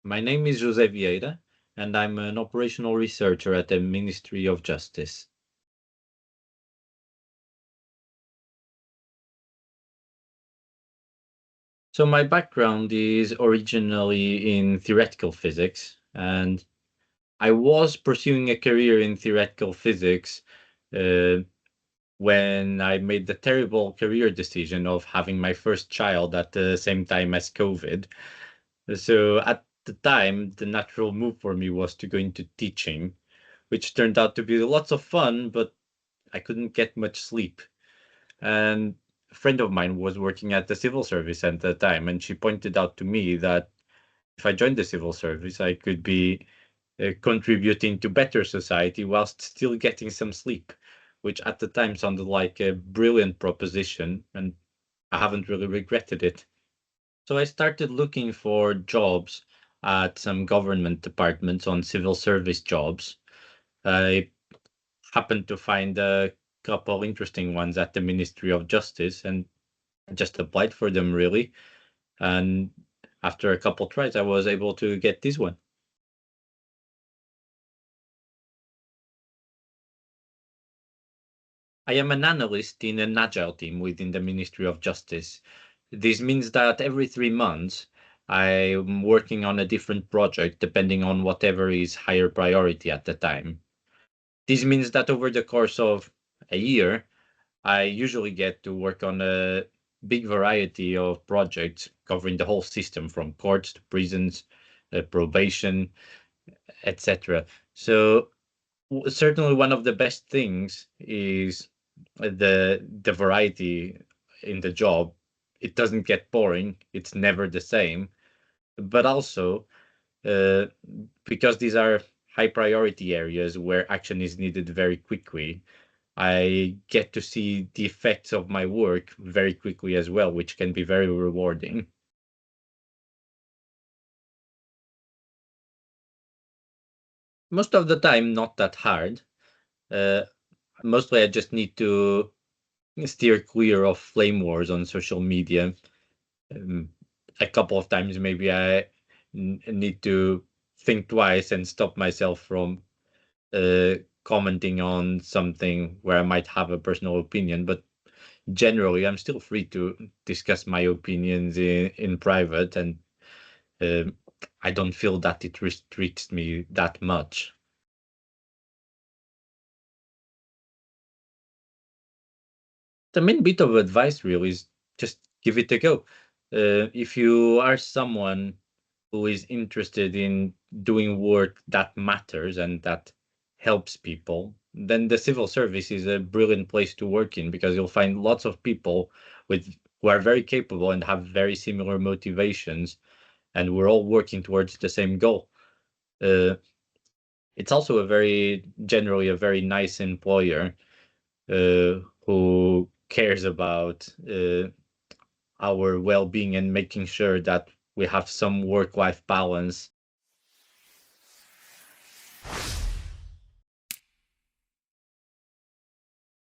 My name is José Vieira, and I'm an operational researcher at the Ministry of Justice. So my background is originally in theoretical physics, and I was pursuing a career in theoretical physics uh, when I made the terrible career decision of having my first child at the same time as COVID. So at the time, the natural move for me was to go into teaching, which turned out to be lots of fun, but I couldn't get much sleep. And a friend of mine was working at the civil service at the time, and she pointed out to me that if I joined the civil service, I could be contributing to better society whilst still getting some sleep, which at the time sounded like a brilliant proposition, and I haven't really regretted it. So I started looking for jobs at some government departments on civil service jobs. I happened to find a couple interesting ones at the Ministry of Justice and just applied for them really. And after a couple tries, I was able to get this one. I am an analyst in an agile team within the Ministry of Justice. This means that every 3 months, I'm working on a different project depending on whatever is higher priority at the time. This means that over the course of a year, I usually get to work on a big variety of projects covering the whole system from courts to prisons, probation, etc. So certainly one of the best things is the variety in the job. It doesn't get boring. It's never the same. But also uh, because these are high priority areas where action is needed very quickly, I get to see the effects of my work very quickly as well, which can be very rewarding. Most of the time, not that hard. Uh, Mostly, I just need to steer clear of flame wars on social media. Um, a couple of times, maybe I need to think twice and stop myself from uh, commenting on something where I might have a personal opinion. But generally, I'm still free to discuss my opinions in private, and um, I don't feel that it restricts me that much. The main bit of advice really is just give it a go. If you are someone who is interested in doing work that matters and that helps people, then the civil service is a brilliant place to work in because you'll find lots of people with who are very capable and have very similar motivations, and we're all working towards the same goal. Uh, it's also a very generally a very nice employer who cares about our well-being and making sure that we have some work-life balance